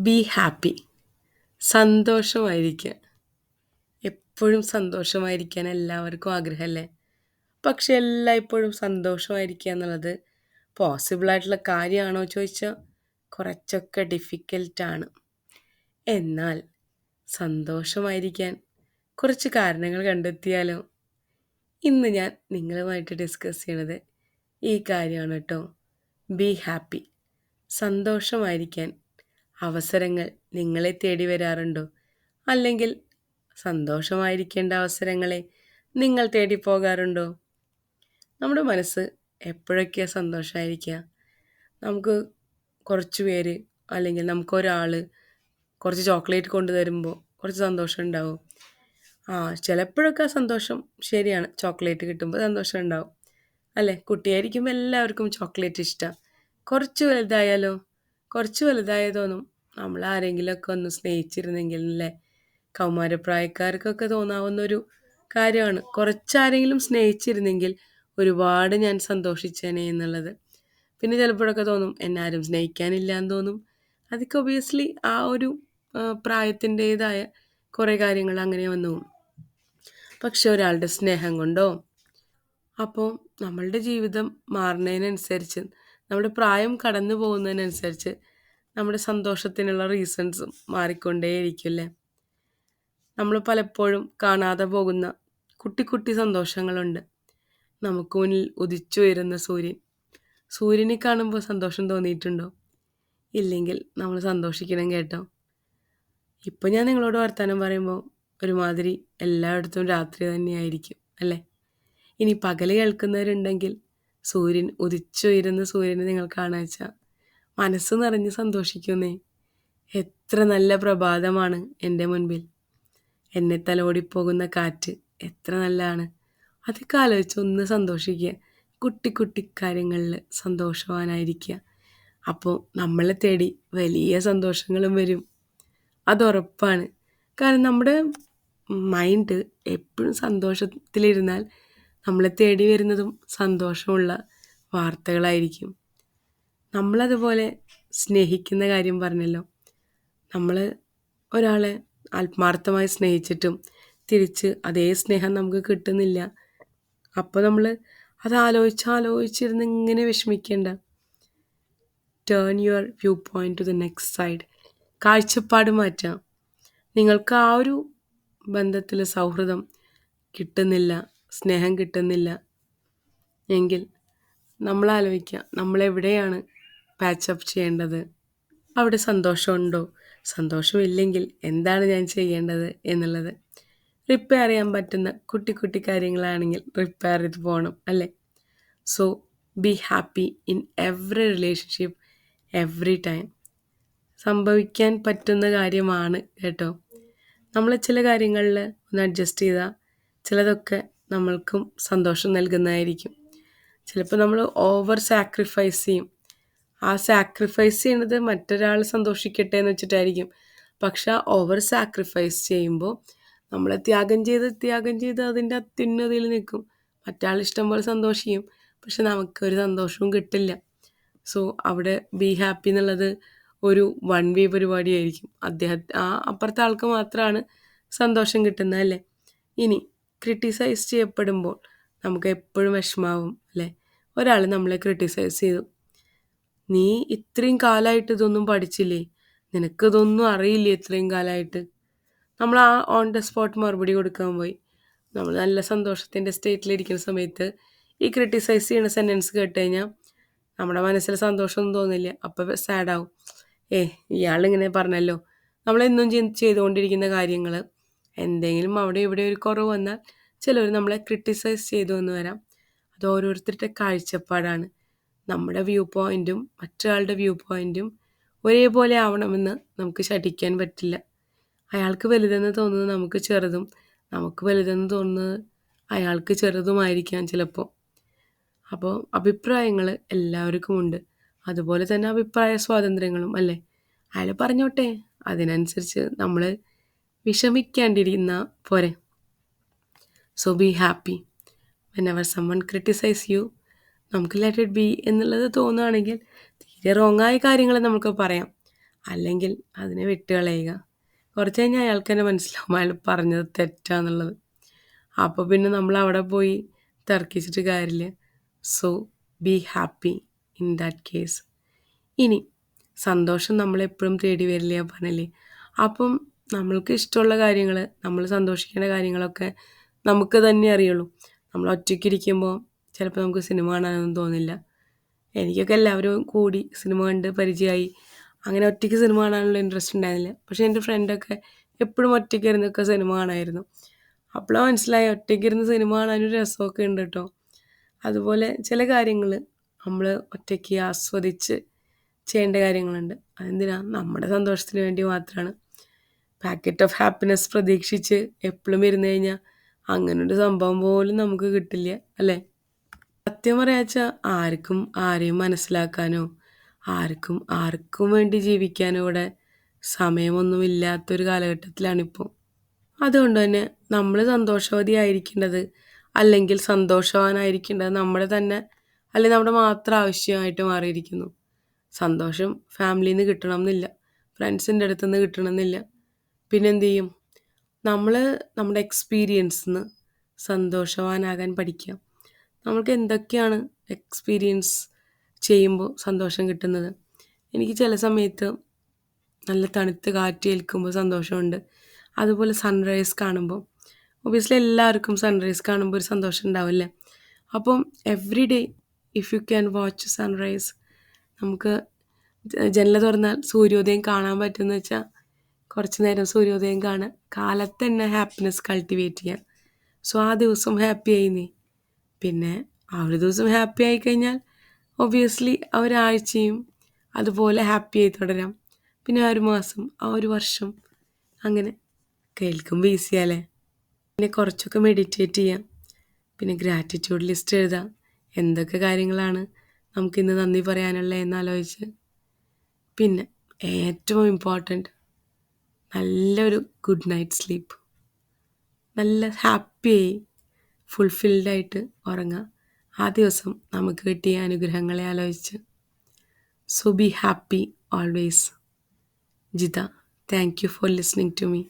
Be happy. സന്തോഷമായിരിക്കുക. എപ്പോഴും സന്തോഷമായിരിക്കാൻ എല്ലാവർക്കും ആഗ്രഹമല്ലേ? പക്ഷെ എല്ലായ്പ്പോഴും സന്തോഷമായിരിക്കുക എന്നുള്ളത് പോസിബിൾ ആയിട്ടുള്ള കാര്യമാണോ ചോദിച്ചാൽ കുറച്ചൊക്കെ ഡിഫിക്കൽട്ടാണ്. എന്നാൽ സന്തോഷമായിരിക്കാൻ കുറച്ച് കാരണങ്ങൾ കണ്ടെത്തിയാലോ? ഇന്ന് ഞാൻ നിങ്ങളുമായിട്ട് ഡിസ്കസ് ചെയ്യണത് ഈ കാര്യമാണ് കേട്ടോ. Be happy. സന്തോഷമായിരിക്കാൻ അവസരങ്ങൾ നിങ്ങളെ തേടി വരാറുണ്ടോ? അല്ലെങ്കിൽ സന്തോഷമായിരിക്കേണ്ട അവസരങ്ങളെ നിങ്ങൾ തേടി പോകാറുണ്ടോ? നമ്മുടെ മനസ്സ് എപ്പോഴൊക്കെയാണ് സന്തോഷമായിരിക്കുക? നമുക്ക് കുറച്ച് പേര് അല്ലെങ്കിൽ നമുക്കൊരാൾ കുറച്ച് ചോക്ലേറ്റ് കൊണ്ടു തരുമ്പോൾ കുറച്ച് സന്തോഷം ഉണ്ടാവും. ചിലപ്പോഴൊക്കെ ആ സന്തോഷം ശരിയാണ്, ചോക്ലേറ്റ് കിട്ടുമ്പോൾ സന്തോഷം ഉണ്ടാവും അല്ലേ? കുട്ടിയായിരിക്കുമ്പോൾ എല്ലാവർക്കും ചോക്ലേറ്റ് ഇഷ്ടമാണ്. കുറച്ച് വലുതായാലോ? കുറച്ച് വലുതായ തോന്നും നമ്മൾ ആരെങ്കിലുമൊക്കെ ഒന്ന് സ്നേഹിച്ചിരുന്നെങ്കിൽ അല്ലേ? കൗമാരപ്രായക്കാർക്കൊക്കെ തോന്നാവുന്നൊരു കാര്യമാണ്. കുറച്ചാരെങ്കിലും സ്നേഹിച്ചിരുന്നെങ്കിൽ ഒരുപാട് ഞാൻ സന്തോഷിച്ചേനെ എന്നുള്ളത്. പിന്നെ ചിലപ്പോഴൊക്കെ തോന്നും എന്നെ ആരും സ്നേഹിക്കാനില്ല എന്ന് തോന്നും. അതൊക്കെ ഒബിയസ്ലി ആ ഒരു പ്രായത്തിൻ്റേതായ കുറേ കാര്യങ്ങൾ അങ്ങനെ വന്നു പോകും. പക്ഷെ ഒരാളുടെ സ്നേഹം കൊണ്ടോ, അപ്പോൾ നമ്മളുടെ ജീവിതം മാറുന്നതിനനുസരിച്ച്, നമ്മുടെ പ്രായം കടന്നു പോകുന്നതിനനുസരിച്ച് നമ്മുടെ സന്തോഷത്തിനുള്ള റീസൺസും മാറിക്കൊണ്ടേയിരിക്കില്ലേ? നമ്മൾ പലപ്പോഴും കാണാതെ പോകുന്ന കുട്ടി കുട്ടി സന്തോഷങ്ങളുണ്ട്. നമുക്ക് മുന്നിൽ ഉദിച്ചുയരുന്ന സൂര്യൻ. സൂര്യനെ കാണുമ്പോൾ സന്തോഷം തോന്നിയിട്ടുണ്ടോ? ഇല്ലെങ്കിൽ നമ്മൾ സന്തോഷിക്കണം കേട്ടോ. ഇപ്പോൾ ഞാൻ നിങ്ങളോട് വർത്തമാനം പറയുമ്പോൾ ഒരുമാതിരി എല്ലായിടത്തും രാത്രി തന്നെയായിരിക്കും അല്ലേ? ഇനി പകൽ കേൾക്കുന്നവരുണ്ടെങ്കിൽ സൂര്യൻ ഉദിച്ചുയരുന്ന സൂര്യനെ നിങ്ങൾ കാണാൻ വെച്ചാൽ മനസ്സ് നിറഞ്ഞ് സന്തോഷിക്കുന്നേ. എത്ര നല്ല പ്രഭാതമാണ് എൻ്റെ മുൻപിൽ. എന്നെ തലോടിപ്പോകുന്ന കാറ്റ് എത്ര നല്ലതാണ്. അതൊക്കെ ആലോചിച്ച് ഒന്ന് സന്തോഷിക്കുക. കുട്ടി കുട്ടി കാര്യങ്ങളിൽ സന്തോഷവാനായിരിക്കുക. അപ്പോൾ നമ്മളെ തേടി വലിയ സന്തോഷങ്ങളും വരും, അതുറപ്പാണ്. കാരണം നമ്മുടെ മൈൻഡ് എപ്പോഴും സന്തോഷത്തിലിരുന്നാൽ നമ്മളെ തേടി വരുന്നതും സന്തോഷമുള്ള വാർത്തകളായിരിക്കും. നമ്മളതുപോലെ സ്നേഹിക്കുന്ന കാര്യം പറഞ്ഞല്ലോ. നമ്മൾ ഒരാളെ ആത്മാർത്ഥമായി സ്നേഹിച്ചിട്ടും തിരിച്ച് അതേ സ്നേഹം നമുക്ക് കിട്ടുന്നില്ല. അപ്പോൾ നമ്മൾ അത് ആലോചിച്ചിരുന്ന് ഇങ്ങനെ വിഷമിക്കേണ്ട. Turn your view point two the next side. കാഴ്ചപ്പാട് മാറ്റാം. നിങ്ങൾക്ക് ആ ഒരു ബന്ധത്തിൽ സൗഹൃദം കിട്ടുന്നില്ല, സ്നേഹം കിട്ടുന്നില്ല എങ്കിൽ നമ്മൾ ആലോചിക്കുക, നമ്മളെവിടെയാണ് പാച്ചപ്പ് ചെയ്യേണ്ടത്? അവിടെ സന്തോഷമുണ്ടോ? സന്തോഷമില്ലെങ്കിൽ എന്താണ് ഞാൻ ചെയ്യേണ്ടത് എന്നുള്ളത്. റിപ്പയർ ചെയ്യാൻ പറ്റുന്ന കുട്ടി കുട്ടി കാര്യങ്ങളാണെങ്കിൽ റിപ്പയർ ചെയ്ത് പോകണം അല്ലേ? So be happy in every relationship, every time. സംഭവിക്കാൻ പറ്റുന്ന കാര്യമാണ് കേട്ടോ. നമ്മൾ ചില കാര്യങ്ങളിൽ ഒന്ന് അഡ്ജസ്റ്റ് ചെയ്താൽ ചിലതൊക്കെ നമ്മൾക്കും സന്തോഷം നൽകുന്നതായിരിക്കും. ചിലപ്പോൾ നമ്മൾ ഓവർ സാക്രിഫൈസ് ചെയ്യും. ആ സാക്രിഫൈസ് ചെയ്യുന്നത് മറ്റൊരാൾ സന്തോഷിക്കട്ടെ എന്ന് വെച്ചിട്ടായിരിക്കും. പക്ഷെ ആ ഓവർ സാക്രിഫൈസ് ചെയ്യുമ്പോൾ നമ്മൾ ത്യാഗം ചെയ്ത് അതിൻ്റെ അത്യുന്നതിയിൽ നിൽക്കും. മറ്റാൾ ഇഷ്ടം പോലെ സന്തോഷിക്കും, പക്ഷെ നമുക്കൊരു സന്തോഷവും കിട്ടില്ല. സോ അവിടെ ബി ഹാപ്പി എന്നുള്ളത് ഒരു വൺ വേ പരിപാടിയായിരിക്കും. അപ്പുറത്തെ ആൾക്ക് മാത്രമാണ് സന്തോഷം കിട്ടുന്നത് അല്ലേ? ഇനി ക്രിട്ടിസൈസ് ചെയ്യപ്പെടുമ്പോൾ നമുക്ക് എപ്പോഴും വിഷമാവും അല്ലേ? ഒരാൾ നമ്മളെ ക്രിട്ടിസൈസ് ചെയ്തു. നീ ഇത്രയും കാലമായിട്ട് ഇതൊന്നും പഠിച്ചില്ലേ? നിനക്കിതൊന്നും അറിയില്ലേ ഇത്രയും കാലമായിട്ട്? നമ്മൾ ആ ഓൺ ദ സ്പോട്ട് മറുപടി കൊടുക്കാൻ പോയി. നമ്മൾ നല്ല സന്തോഷത്തിൻ്റെ സ്റ്റേറ്റിലിരിക്കുന്ന സമയത്ത് ഈ ക്രിട്ടിസൈസ് ചെയ്യുന്ന സെൻറ്റൻസ് കേട്ട് കഴിഞ്ഞാൽ നമ്മുടെ മനസ്സിൽ സന്തോഷമൊന്നും തോന്നില്ല. അപ്പോൾ സാഡാവും. ഇയാളിങ്ങനെ പറഞ്ഞല്ലോ. നമ്മളെന്നും ചെയ്തുകൊണ്ടിരിക്കുന്ന കാര്യങ്ങൾ എന്തെങ്കിലും അവിടെ ഇവിടെ ഒരു കുറവ് വന്നാൽ ചിലർ നമ്മളെ ക്രിട്ടിസൈസ് ചെയ്തു എന്ന് വരാം. അത് ഓരോരുത്തരുടെ കാഴ്ചപ്പാടാണ്. നമ്മുടെ വ്യൂ പോയിൻറ്റും മറ്റൊരാളുടെ വ്യൂ പോയിൻറ്റും ഒരേപോലെ ആവണമെന്ന് നമുക്ക് ശഠിക്കാൻ പറ്റില്ല. അയാൾക്ക് വലുതെന്ന് തോന്നുന്നത് നമുക്ക് ചെറുതും, നമുക്ക് വലുതെന്ന് തോന്നുന്നത് അയാൾക്ക് ചെറുതുമായിരിക്കാം ചിലപ്പോൾ. അപ്പോൾ അഭിപ്രായങ്ങൾ എല്ലാവർക്കും ഉണ്ട്. അതുപോലെ തന്നെ അഭിപ്രായ സ്വാതന്ത്ര്യങ്ങളും അല്ലേ? അയാൾ പറഞ്ഞോട്ടെ, അതിനനുസരിച്ച് നമ്മൾ വിഷമിക്കാണ്ടിരുന്ന പോരെ. So be happy whenever someone criticize you. നമുക്ക് ലെറ്റ് ഇറ്റ് ബി എന്നുള്ളത് തോന്നുകയാണെങ്കിൽ തീരെ റോങ്ങായ കാര്യങ്ങൾ നമുക്ക് പറയാം. അല്ലെങ്കിൽ അതിനെ വിട്ടുകളയുക. കുറച്ച് കഴിഞ്ഞാൽ അയാൾക്ക് തന്നെ മനസ്സിലാവും അയാൾ പറഞ്ഞത് തെറ്റാന്നുള്ളത്. അപ്പോൾ പിന്നെ നമ്മൾ അവിടെ പോയി തർക്കിച്ചിട്ട് കാര്യമില്ല. So be happy in that case. ഇനി സന്തോഷം നമ്മളെപ്പോഴും തേടി വരില്ല പറഞ്ഞില്ലേ. അപ്പം നമ്മൾക്ക് ഇഷ്ടമുള്ള കാര്യങ്ങൾ, നമ്മൾ സന്തോഷിക്കേണ്ട കാര്യങ്ങളൊക്കെ നമുക്ക് തന്നെ അറിയുള്ളൂ. നമ്മൾ ഒറ്റയ്ക്കിരിക്കുമ്പോൾ ചിലപ്പോൾ നമുക്ക് സിനിമ കാണാനൊന്നും തോന്നില്ല. എനിക്കൊക്കെ എല്ലാവരും കൂടി സിനിമ കണ്ട് പരിചയമായി. അങ്ങനെ ഒറ്റയ്ക്ക് സിനിമ കാണാനുള്ള ഇൻട്രസ്റ്റ് ഉണ്ടായിരുന്നില്ല. പക്ഷേ എൻ്റെ ഫ്രണ്ടൊക്കെ എപ്പോഴും ഒറ്റയ്ക്ക് ഇരുന്നൊക്കെ സിനിമ കാണായിരുന്നു. അപ്പോഴാണ് മനസ്സിലായി ഒറ്റയ്ക്കിരുന്ന് സിനിമ കാണാനൊരു രസമൊക്കെ ഉണ്ട് കേട്ടോ. അതുപോലെ ചില കാര്യങ്ങൾ നമ്മൾ ഒറ്റയ്ക്ക് ആസ്വദിച്ച് ചെയ്യേണ്ട കാര്യങ്ങളുണ്ട്. അതെന്തിനാ? നമ്മുടെ സന്തോഷത്തിന് വേണ്ടി മാത്രമാണ്. പാക്കറ്റ് ഓഫ് ഹാപ്പിനെസ് പ്രതീക്ഷിച്ച് എപ്പോഴും ഇരുന്ന് കഴിഞ്ഞാൽ അങ്ങനൊരു സംഭവം പോലും നമുക്ക് കിട്ടില്ല, അല്ലേ? സത്യം പറയാച്ചാൽ ആർക്കും ആരെയും മനസ്സിലാക്കാനോ ആർക്കും ആർക്കും വേണ്ടി ജീവിക്കാനോ ഇവിടെ സമയമൊന്നുമില്ലാത്തൊരു കാലഘട്ടത്തിലാണിപ്പോൾ. അതുകൊണ്ട് തന്നെ നമ്മൾ സന്തോഷവതിയായിരിക്കേണ്ടത് അല്ലെങ്കിൽ സന്തോഷവാനായിരിക്കേണ്ടത് നമ്മുടെ തന്നെ അല്ലെങ്കിൽ നമ്മുടെ മാത്രം ആവശ്യമായിട്ട് മാറിയിരിക്കുന്നു. സന്തോഷം ഫാമിലിയിൽ നിന്ന് കിട്ടണം എന്നില്ല, ഫ്രണ്ട്സിൻ്റെ അടുത്ത് നിന്ന് കിട്ടണം എന്നില്ല. പിന്നെന്ത് ചെയ്യും? നമ്മൾ നമ്മുടെ എക്സ്പീരിയൻസിൽ നിന്ന് സന്തോഷവാനാകാൻ പഠിക്കുക. നമ്മൾക്ക് എന്തൊക്കെയാണ് എക്സ്പീരിയൻസ് ചെയ്യുമ്പോൾ സന്തോഷം കിട്ടുന്നത്? എനിക്ക് ചില സമയത്ത് നല്ല തണുത്ത കാറ്റ് ഏൽക്കുമ്പോൾ സന്തോഷമുണ്ട്. അതുപോലെ സൺറൈസ് കാണുമ്പോൾ, ഒബിയസ്ലി എല്ലാവർക്കും സൺറൈസ് കാണുമ്പോൾ ഒരു സന്തോഷം ഉണ്ടാവില്ലേ. അപ്പം every day if you can watch sunrise, നമുക്ക് ജനൽ തുറന്നാൽ സൂര്യോദയം കാണാൻ പറ്റുമെന്ന് വെച്ചാൽ കുറച്ച് നേരം സൂര്യോദയം കാണുക, കാലത്ത് തന്നെ ഹാപ്പിനെസ് കൾട്ടിവേറ്റ് ചെയ്യാം. സോ ആ ദിവസം ഹാപ്പി ആയി നീ, പിന്നെ ആ ഒരു ദിവസം ഹാപ്പി ആയിക്കഴിഞ്ഞാൽ ഒബിയസ്ലി ആ ഒരാഴ്ചയും അതുപോലെ ഹാപ്പി ആയി തുടരാം. പിന്നെ ആ ഒരു മാസം, ആ ഒരു വർഷം, അങ്ങനെ കേൾക്കുമ്പോൾ ഈസിയല്ലേ. പിന്നെ കുറച്ചൊക്കെ മെഡിറ്റേറ്റ് ചെയ്യാം. പിന്നെ ഗ്രാറ്റിറ്റ്യൂഡ് ലിസ്റ്റ് എഴുതാം. എന്തൊക്കെ കാര്യങ്ങളാണ് നമുക്കിന്ന് നന്ദി പറയാനുള്ളത് എന്നാലോചിച്ച്. പിന്നെ ഏറ്റവും ഇമ്പോർട്ടൻറ്റ്, നല്ലൊരു ഗുഡ് നൈറ്റ് സ്ലീപ്പ്. നല്ല ഹാപ്പിയായി ഫുൾഫിൽഡായിട്ട് ഉറങ്ങുക. ആ ദിവസം നമുക്ക് കിട്ടിയ അനുഗ്രഹങ്ങളെ ആലോചിച്ച്. So be happy always. Jitha, thank you for listening to me.